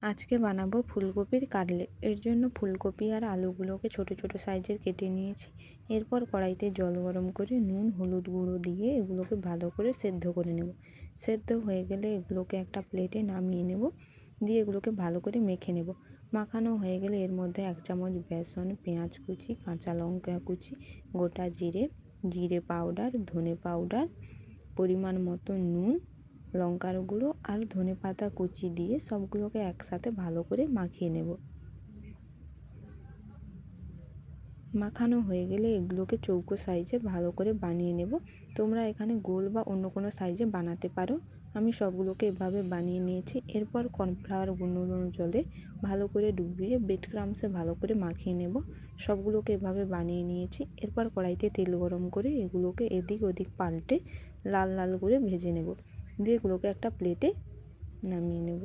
আজকে বানাবো ফুলকপির কাটলেট। এর জন্য ফুলকপি আর আলুগুলোকে ছোট ছোট সাইজের কেটে নিয়েছি। এরপর কড়াইতে জল গরম করে নুন হলুদ গুঁড়ো দিয়ে এগুলোকে ভালো করে সেদ্ধ করে নেব। সেদ্ধ হয়ে গেলে এগুলোকে একটা প্লেটে নামিয়ে নেব, দিয়ে এগুলোকে ভালো করে মেখে নেব। মাখানো হয়ে গেলে এর মধ্যে 1 চামচ বেসন, পেঁয়াজ কুচি, কাঁচা লঙ্কা কুচি, গোটা জিরে, জিরে পাউডার, ধনে পাউডার, পরিমাণ মতো নুন, লঙ্কার গুঁড়ো আর ধনেপাতা কুচি দিয়ে সবগুলোকে একসাথে ভালো করে মাখিয়ে নেব। মাখানো হয়ে গেলে এগুলোকে চৌকো সাইজে ভালো করে বানিয়ে নেব। তোমরা এখানে গোল বা অন্য কোনো সাইজে বানাতে পারো। আমি সবগুলোকে এভাবে বানিয়ে নিয়েছি। এরপর কর্নফ্লাওয়ার গুঁড়ো জলে ভালো করে ডুবিয়ে ব্রেড ক্রাম্বসে ভালো করে মাখিয়ে নেব। সবগুলোকে এভাবে বানিয়ে নিয়েছি। এরপর কড়াইতে তেল গরম করে এগুলোকে এদিক ওদিক পাল্টে লাল লাল করে ভেজে নেব, দিয়ে এগুলোকে একটা প্লেটে নামিয়ে নেব।